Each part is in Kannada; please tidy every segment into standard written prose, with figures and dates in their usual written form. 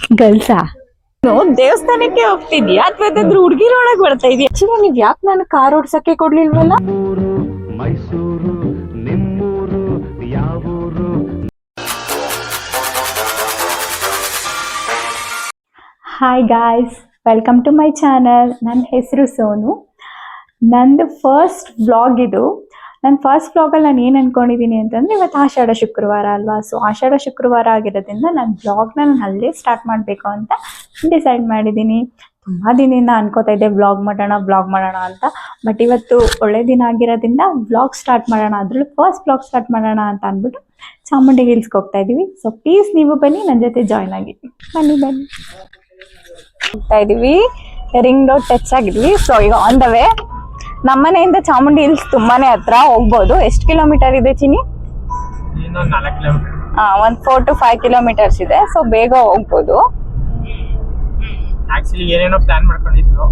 ಗರ್ಲ್ಸಾ? ದೇವಸ್ಥಾನಕ್ಕೆ ಹೋಗ್ತಿದ್ಯಾ ಅಥವಾ ಹುಡುಗಿರ ಒಳಗ್ ಬರ್ತಾ ಇದೀಯ? ಆಕ್ಚುಲಿ ನೀವ್ ಯಾಕೆ ನಾನು ಕಾರ್ ಓಡ್ಸಕ್ಕೆ ಕೊಡ್ಲಿಲ್ವಲ್ಲ? ಮೈಸೂರು ನಿಮ್ಮೂರು ಯಾವೂರು? Hi guys, welcome to my channel. ನನ್ನ ಹೆಸರು ಸೋನು. ನಂದು ಫಸ್ಟ್ ವ್ಲಾಗ್ ಇದು. ನನ್ನ ಫಸ್ಟ್ ವ್ಲಾಗಲ್ಲಿ ನಾನು ಏನು ಅಂದ್ಕೊಂಡಿದ್ದೀನಿ ಅಂತಂದರೆ, ಇವತ್ತು ಆಷಾಢ ಶುಕ್ರವಾರ ಅಲ್ವಾ. ಸೊ ಆಷಾಢ ಶುಕ್ರವಾರ ಆಗಿರೋದ್ರಿಂದ ನನ್ನ ವ್ಲಾಗ್ನ ನಾನು ಅಲ್ಲೇ ಸ್ಟಾರ್ಟ್ ಮಾಡಬೇಕು ಅಂತ ಡಿಸೈಡ್ ಮಾಡಿದ್ದೀನಿ. ತುಂಬ ದಿನದಿಂದ ಅನ್ಕೋತಾ ಇದ್ದೆ ವ್ಲಾಗ್ ಮಾಡೋಣ ಅಂತ. ಬಟ್ ಇವತ್ತು ಒಳ್ಳೆ ದಿನ ಆಗಿರೋದ್ರಿಂದ ವ್ಲಾಗ್ ಸ್ಟಾರ್ಟ್ ಮಾಡೋಣ, ಅದರಲ್ಲೂ ಫಸ್ಟ್ ವ್ಲಾಗ್ ಸ್ಟಾರ್ಟ್ ಮಾಡೋಣ ಅಂತ ಅಂದ್ಬಿಟ್ಟು ಚಾಮುಂಡಿ ಹಿಲ್ಸ್ಗೆ ಹೋಗ್ತಾ ಇದ್ದೀವಿ. ಸೊ ಪ್ಲೀಸ್ ನೀವು ಬನ್ನಿ, ನನ್ನ ಜೊತೆ ಜಾಯ್ನ್ ಆಗಿ. ಬನ್ನಿ ಹೋಗ್ತಾ ಇದ್ದೀವಿ. ರಿಂಗ್ ರೋಡ್ ಟಚ್ ಆಗಿದ್ವಿ. ಸೊ ಈಗ ಆನ್ ದ ವೇ. ನಮ್ಮನೆಯಿಂದ ಚಾಮುಂಡಿ ಹಿಲ್ಸ್ ತುಂಬಾನೇ ಹತ್ರ, ಹೋಗ್ಬೋದು. ಎಷ್ಟು ಕಿಲೋಮೀಟರ್ ಇದೆ ಚಿನಿ? 4 to 5 ಕಿಲೋಮೀಟರ್ಸ್ ಇದೆ. ಸೊ ಬೇಗ ಹೋಗ್ಬೋದು. ಆಕ್ಚುಲಿ ಏನೇನೋ ಪ್ಲಾನ್ ಮಾಡ್ಕೊಂಡಿದ್ವು,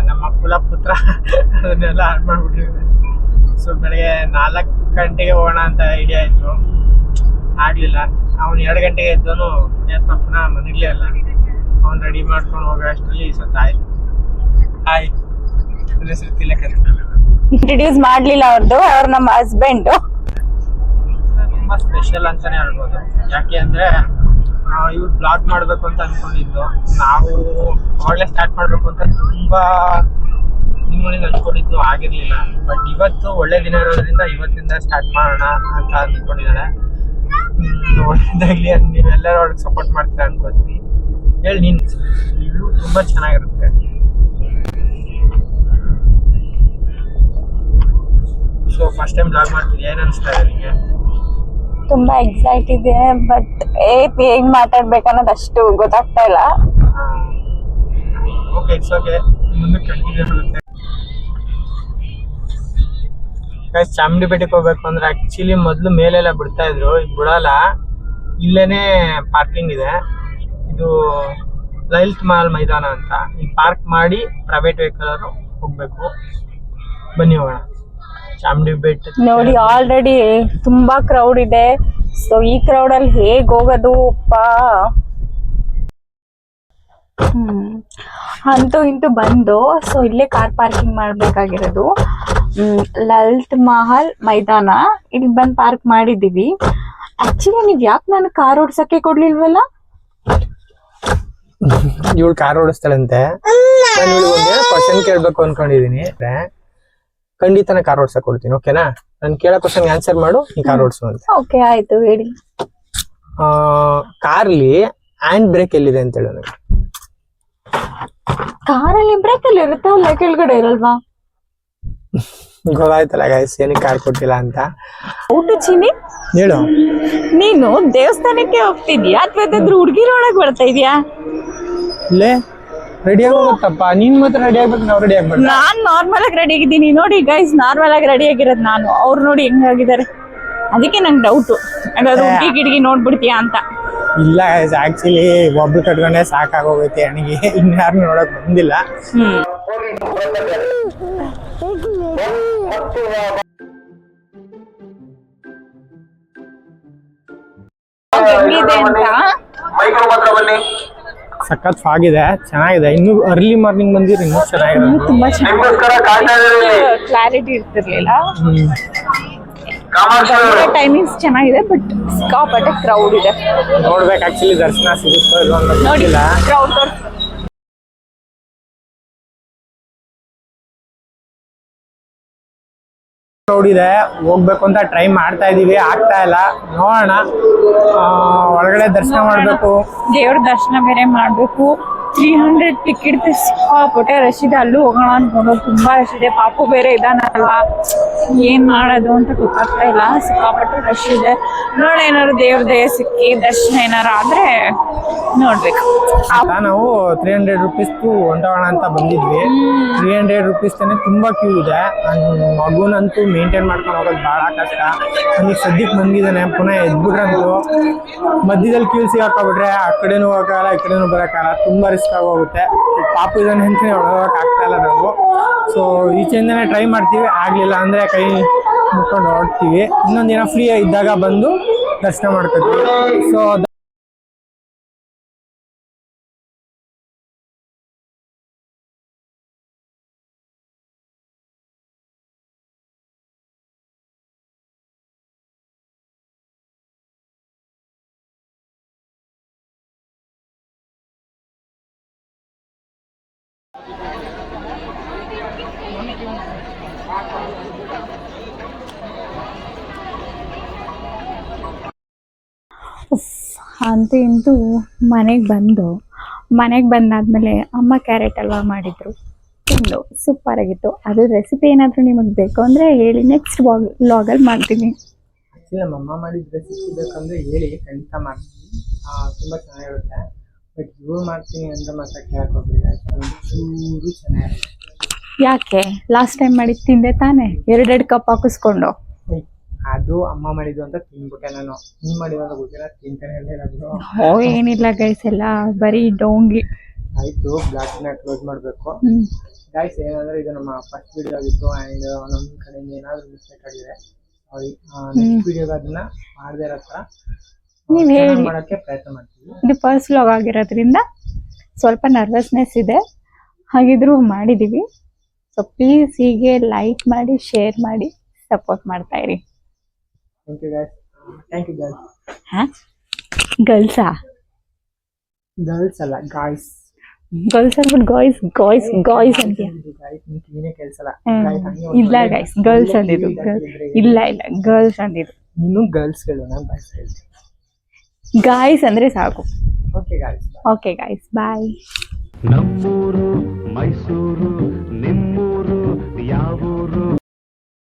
ನಮ್ಮ ಕುಲಪುತ್ರ ಅದನ್ನೆಲ್ಲ ಹಾಳು ಮಾಡ್ಬಿಟ್ಟಿದ್ವಿ. ಸೊ ಬೆಳಗ್ಗೆ 4 ಗಂಟೆಗೆ ಹೋಗೋಣ ಅಂತ ಐಡಿಯಾ ಇತ್ತು, ಆಗ್ಲಿಲ್ಲ. ಅವ್ನು 2 ಗಂಟೆಗೆ ಎದ್ದವನು ಪುನಃ ಮನೇಲಿ ಅಲ್ಲ, ಅವ್ನು ರೆಡಿ ಮಾಡ್ಕೊಂಡು ಹೋಗೋ ಅಷ್ಟರಲ್ಲಿ ಆಯ್ತು. ಹಾಯ್, ಇಂಟ್ರೊಡ್ಯೂಸ್ ಮಾಡ್ಲಿಲ್ಲ ಅವ್ರದ್ದು, ಅವ್ರು ನಮ್ಮ ಹಸ್ಬೆಂಡ್. ತುಂಬಾ ಸ್ಪೆಷಲ್ ಅಂತಾನೆ ಹೇಳ್ಬೋದು. ಯಾಕೆ ಅಂದ್ರೆ ಇವ್ರು ಬ್ಲಾಗ್ ಮಾಡ್ಬೇಕು ಅಂತ ಅನ್ಕೊಂಡಿದ್ದು, ನಾವು ಅವಾಗಲೇ ಸ್ಟಾರ್ಟ್ ಮಾಡ್ಬೇಕು ಅಂತ ತುಂಬಾ ದಿನಗಳಿಂದ ಅನ್ಕೊಂಡಿದ್ದು, ಆಗಿರ್ಲಿಲ್ಲ. ಬಟ್ ಇವತ್ತು ಒಳ್ಳೆ ದಿನ ಇರೋದ್ರಿಂದ ಇವತ್ತಿಂದ ಸ್ಟಾರ್ಟ್ ಮಾಡೋಣ ಅಂತ ಅಂದ್ಕೊಂಡಿದ್ದಾರೆ. ಒಳ್ಳೇದಾಗ್ಲಿ, ನೀವೆಲ್ಲರೂ ಅವ್ರಿಗೆ ಸಪೋರ್ಟ್ ಮಾಡ್ತೀರಾ ಅನ್ಕೋತೀನಿ. ಹೇಳಿ ನೀನು, ಇದು ತುಂಬಾ ಚೆನ್ನಾಗಿರುತ್ತೆ. ಸೊ ಫಸ್ಟ್ ಟೈಮ್ ಬ್ಲಾಗ್ ಮಾಡ್ತಿದ್ಯಾ, ಏನ್ ಅನ್ಸ್ತಾ ಇದೆ ನಿಮಗೆ? ತುಂಬಾ ಎಕ್ಸೈಟ್ ಇದೆ, ಬಟ್ ಹೇಗ್ ಮಾತಾಡ್ಬೇಕನ್ನೋದು ಅಷ್ಟು ಗೊತ್ತಾಗ್ತಾ ಇಲ್ಲ. ಓಕೆ, ಇಟ್ಸ್ ಓಕೆ, ಮುಂದಕ್ಕೆ ಕಂಟಿನ್ಯೂ ಆಗುತ್ತೆ. ಗೈಸ್, ಚಾಮುಂಡಿ ಬೆಟ್ಟಕ್ಕೆ ಹೋಗ್ಬೇಕು ಅಂದ್ರೆ ಆಕ್ಚುಲಿ ಮೊದಲು ಮೇಲೆಲ್ಲ ಬಿಡ್ತಾ ಇದ್ರು, ಈಗ ಬಿಡಲ್ಲ. ಇಲ್ಲೇನೆ ಪಾರ್ಕಿಂಗ್ ಇದೆ. ಇದು ಲಲಿತ್ ಮಹಲ್ ಮೈದಾನ ಅಂತ. ಈ ಪಾರ್ಕ್ ಮಾಡಿ ಪ್ರೈವೇಟ್ ವೆಹಿಕಲ್ ಅವರು ಹೋಗ್ಬೇಕು. ಬನ್ನಿ ಹೋಗೋಣ ಚಾಮುಂಡಿ ಬೆಟ್ಟ. ನೋಡಿ, ಆಲ್ರೆಡಿ ತುಂಬಾ ಕ್ರೌಡ್ ಇದೆ. ಸೊ ಈ ಕ್ರೌಡ್ ಅಲ್ಲಿ ಹೇಗ್ ಹೋಗೋದು ಅಪ್ಪ. ಅಂತೂ ಇಂತೂ ಬಂದು, ಸೊ ಇಲ್ಲೇ ಕಾರ್ ಪಾರ್ಕಿಂಗ್ ಮಾಡ್ಬೇಕಾಗಿರೋದು. ಲಲಿತ್ ಮಹಲ್ ಮೈದಾನ, ಇಲ್ಲಿ ಬಂದು ಪಾರ್ಕ್ ಮಾಡಿದೀವಿ. ಆಕ್ಚುಲಿ ನೀವ್ ಯಾಕೆ ನಾನು ಕಾರ್ ಓಡ್ಸಕ್ಕೆ ಕೊಡ್ಲಿಲ್ವಲ್ಲ? ಇವಳು ಕಾರ್ ಓಡಿಸ್ತಾಳಂತೆ. ನಾನು ಇವಳಿಗೆ ಕ್ವಶನ್ ಕೇಳ್ಬೇಕು ಅನ್ಕೊಂಡಿದೀನಿ. ಖಂಡಿತನ ಕಾರ್ ಓಡ್ಸಕ್ ಕೊಡ್ತೀನಿ, ಓಕೆನಾ? ನಾನು ಕೇಳೋ ಕ್ವಶನ್ ಆನ್ಸರ್ ಮಾಡು, ನೀ ಕಾರ್ ಓಡಿಸು ಅಂತ. ಓಕೆ, ಆಯ್ತು, ಹೇಳಿ. ಕಾರ್ಲಿ ಹ್ಯಾಂಡ್ ಬ್ರೇಕ್ ಎಲ್ಲಿದೆ ಅಂತ ಹೇಳು ನನಗೆ. ಕಾರಲ್ಲಿ ಬ್ರೇಕ್ ಅಲ್ಲಿ ಇರುತ್ತೆ, ಅಲ್ಲ ಕೆಳಗಡೆ ಇರಲ್ವಾ? ಗೊತ್ತಾಯ್ತಲ್ಲ ಗೈಸ್, ಏನಕ್ಕೆ ಕಾರ್ ಕೊಟ್ಟಿಲ್ಲ ಅಂತ. ಊಟ ಚಿನಿ, ಹೇಳು. ನೀನು ದೇವಸ್ಥಾನಕ್ಕೆ ಹೋಗ್ತಿದ್ಯಾ ಅಥವಾ ಹುಡುಗಿರ ಒಳಗ್ ಬರ್ತಾ ಇದೀಯಾ? ಇಲ್ಲೇ ರೆಡಿ ಆಗೋಗತ್ತಪ್ಪ. ನೀನ್ ಮಾತ್ರ ರೆಡಿ ಆಗ್ಬೇಕು, ನಾವು ರೆಡಿ ಆಗ್ಬೇಕು. ನಾನ್ ನಾರ್ಮಲ್ ಆಗಿ ರೆಡಿ ಆಗಿದ್ದೀನಿ. ನೋಡಿ ಗೈಸ್, ನಾರ್ಮಲ್ ಆಗಿ ರೆಡಿ ಆಗಿರೋದು ನಾನು. ಅವ್ರು ನೋಡಿ ಹೆಂಗಾಗಿದ್ದಾರೆ, ಅದಕ್ಕೆ ನಂಗೆ ಡೌಟ್, ಹಾಗಾದ್ರೆ ಹುಡುಗಿ ಗಿಡ್ಗಿ ನೋಡ್ಬಿಡ್ತೀಯಾ ಅಂತ. ಇಲ್ಲ ಗೈಸ್, ಆಕ್ಚುಲಿ ಒಬ್ರು ಕಟ್ಕೊಂಡೆ ಸಾಕಾಗೋಗೈತೆ ನನಗೆ, ಇನ್ಯಾರು ನೋಡಕ್ ಬಂದಿಲ್ಲ. ಹೆಂಗಿದೆ ಅಂತ ಸಖತ್ ಆಗಿದೆ, ಚೆನ್ನಾಗಿದೆ. ಇನ್ನು ಅರ್ಲಿ ಮಾರ್ನಿಂಗ್ ಬಂದಿದ್ರೆ ಇನ್ನೂ ಚೆನ್ನಾಗಿದೆ. ತುಂಬಾ ಕ್ಲಾರಿಟಿ ಇರ್ತಿರ್ಲಿಲ್ಲ. ಟೈಮಿಂಗ್ಸ್ ಚೆನ್ನಾಗಿದೆ, ಬಟ್ ಸಿಕ್ಕಾಪಟ್ಟೆ ಕ್ರೌಡ್ ಇದೆ. ನೋಡ್ಬೇಕು ಆಕ್ಚುಲಿ ದರ್ಶನ ಸಿಗುತ್ತೋ ಇಲ್ವೋ ಅಂತ ನೋಡಿ, ಗೊತ್ತಿಲ್ಲ. ಕ್ರೌಡ್ ಕ್ರೌಡ್ ಇದೆ, ಹೋಗ್ಬೇಕು ಅಂತ ಟ್ರೈ ಮಾಡ್ತಾ ಇದೀವಿ, ಆಗ್ತಾ ಇಲ್ಲ. ನೋಡೋಣ, ಒಳಗಡೆ ದರ್ಶನ ಮಾಡ್ಬೇಕು, ದೇವ್ರ ದರ್ಶನ ಬೇರೆ ಮಾಡ್ಬೇಕು. 300 ಟಿಕೆಟ್ ಸಿಕ್ಕಾಪಟ್ಟೆ ರಶ್ ಇದೆ. ಅಲ್ಲೂ ಹೋಗೋಣ ಅನ್ಕೊಂಡು ತುಂಬಾ ರಶ್ ಇದೆ. ಪಾಪು ಬೇರೆ ಇದಾನಲ್ವಾ, ಏನ್ ಮಾಡೋದು ಅಂತ ಗೊತ್ತಾಗ್ತಾ ಇಲ್ಲ. ಸಿಕ್ಕಾಪಟ್ಟೆ ರಶ್ ಇದೆ. ನೋಡ, ಏನಾದ್ರು ದೇವ್ರ ದಯ ಸಿಕ್ಕಿ ದರ್ಶನ ಏನಾರು ಆದ್ರೆ ನೋಡ್ಬೇಕು. ನಾವು 300 ರುಪೀಸ್ ಹೊಂಟೋಣ ಅಂತ ಬಂದಿದ್ವಿ. 300 ರುಪೀಸ್ ತಾನೆ, ತುಂಬಾ ಕ್ಯೂ ಇದೆ. ಮಗುನಂತೂ ಮೇಂಟೈನ್ ಮಾಡ್ಕೊಂಡು ಹೋಗೋದು ಬಹಳ ಕಷ್ಟ. ನನಗೆ ಸದ್ಯಕ್ಕೆ ಬಂದಿದ್ದಾನೆ, ಪುನಃ ಎದ್ಬಿಟ್ರಂತೂ ಮಧ್ಯದಲ್ಲಿ ಕ್ಯೂ ಸಿಗಾಕೊಂಡ್ಬಿಟ್ರೆ ಆ ಕಡೆನೂ ಹೋಗಕ್ಕಾಗಲ್ಲ, ಈ ಕಡೆನೂ ಬರೋಕ್ಕಾಗಲ್ಲ, ತುಂಬಾ ರಿಸ್ಕ್ ಆಗೋಗುತ್ತೆ. ಪಾಪು ಇದನ್ನ ಅಂತಾನೆ ಹೊಡೋದಕ್ಕೆ ಆಗ್ತಾ ಇಲ್ಲ ನಾವು. ಸೊ ಈಚೆಯಿಂದನೇ ಟ್ರೈ ಮಾಡ್ತೀವಿ, ಆಗ್ಲಿಲ್ಲ ಅಂದ್ರೆ ಕೈ ಮುಟ್ಕೊಂಡು ಹೊರಡ್ತೀವಿ. ಇನ್ನೊಂದಿನ ಫ್ರೀ ಇದ್ದಾಗ ಬಂದು ದರ್ಶನ ಮಾಡ್ಕೊತೀವಿ. ಸೊ ಉಫ್, ಅಂತೂ ಇಂತೂ ಮನೆಗೆ ಬಂದಾದ್ಮೇಲೆ ಅಮ್ಮ ಕ್ಯಾರೆಟ್ ಹಲ್ವಾ ಮಾಡಿದ್ರು, ತಿಂದು ಸೂಪರ್ ಆಗಿತ್ತು. ಅದ್ರ ರೆಸಿಪಿ ಏನಾದರೂ ನಿಮಗೆ ಬೇಕು ಅಂದರೆ ಹೇಳಿ, ನೆಕ್ಸ್ಟ್ ವ್ಲಾಗಲ್ಲಿ ಮಾಡ್ತೀನಿ. ಆ್ಯಕ್ಚುಲಿ ನಮ್ಮ ಅಮ್ಮ ಮಾಡಿದ ರೆಸಿಪಿ ಬೇಕಂದ್ರೆ ಹೇಳಿ, ಖಂಡಿತ ಮಾಡ್ತೀನಿ. ತುಂಬ ಚೆನ್ನಾಗಿರುತ್ತೆ. ಬಟ್ ಇವ್ರು ಮಾಡ್ತೀನಿ ಅಂದರೆ ಮಾತ್ರ ಕೇಳಕ್ಕೆ ಹೋಗ್ಬಿಡಿ, ಚೂರು ಚೆನ್ನಾಗಿರುತ್ತೆ. ಯಾಕೆ ಲಾಸ್ಟ್ ಟೈಮ್ ಮಾಡಿದ್ದು ತಿಂದೆ ತಾನೇ, 2 ಕಪ್ ಹಾಕಿಸ್ಕೊಂಡು. ಅದು ಅಮ್ಮ ಮಾಡಿದ್ದು ಅಂತ ತಿನ್ಬಿಟ್ಟೆ ನಾನು. ನೀನು ಮಾಡಿದ್ದು ಅಂತ ಗೊತ್ತಿಲ್ಲ, ತಿಂತಾನೆ ಇರೋದು. ಓ ಏನಿಲ್ಲ ಗೈಸ್, ಎಲ್ಲ ಬರೀ ಡೋಂಗಿ. ಆಯಿತು, ಬ್ಲಾಗ್ನ ಕ್ಲೋಸ್ ಮಾಡಬೇಕು. ಗೈಸ್ ಏನಂದರೆ ಇದು ನಮ್ಮ ಫಸ್ಟ್ ವಿಡಿಯೋ ಆಗಿತ್ತು. ಆ್ಯಂಡ್ ನಮ್ಮ ಕಡೆಯಿಂದ ಏನಾದರೂ ಮಿಸ್ಟೇಕ್ ಆಗಿದೆ ಸಾರಿ. ನೆಕ್ಸ್ಟ್ ವಿಡಿಯೋಗೆ ಅದನ್ನು ಮಾಡದೇ ಇರೋ ಥರ ನೀವು ಹೇಳಿ, ಮಾಡೋಕ್ಕೆ ಪ್ರಯತ್ನ ಮಾಡ್ತೀವಿ. ಇದು ಫಸ್ಟ್ ವ್ಲಾಗ್ ಆಗಿರೋದ್ರಿಂದ ಸ್ವಲ್ಪ ನರ್ವಸ್ನೆಸ್ ಇದೆ, ಹಾಗಿದ್ರೂ ಮಾಡಿದ್ದೀವಿ. ಸೊ ಪ್ಲೀಸ್ ಹೀಗೆ ಲೈಕ್ ಮಾಡಿ, ಶೇರ್ ಮಾಡಿ, ಸಪೋರ್ಟ್ ಮಾಡ್ತಾ ಇರಿ. Thank you guys. Thank you guys. ಹಾಂ, ಗರ್ಲ್ಸಾ? ಗರ್ಲ್ಸ್ ಅಲ್ಲ, ಗಾಯ್ಸ್. ಗರ್ಲ್ಸ್ ಅಂದ್ಬಿಟ್ಟು ಗಾಯ್ಸ್ ಅಂತೀಯ? ನೀನೇ ಕೇಳಿಸಲ್ಲ. ಇಲ್ಲ ಗೈಸ್, ಗರ್ಲ್ಸ್ ಅಂದಿದ್ದು. ಇಲ್ಲ ಗರ್ಲ್ಸ್ ಅಂದಿದ್ದು. ನೀನು ಗರ್ಲ್ಸ್ ಹೇಳು, ನಾನು ಬಾಯ್ಸ್ ಹೇಳ್ತೀನಿ. ಗಾಯ್ಸ್ ಅಂದ್ರೆ ಸಾಕು. Okay guys. ಓಕೆ ಗಾಯ್ಸ್, ಬಾಯ್. ನಮ್ಮೂರು ಮೈಸೂರು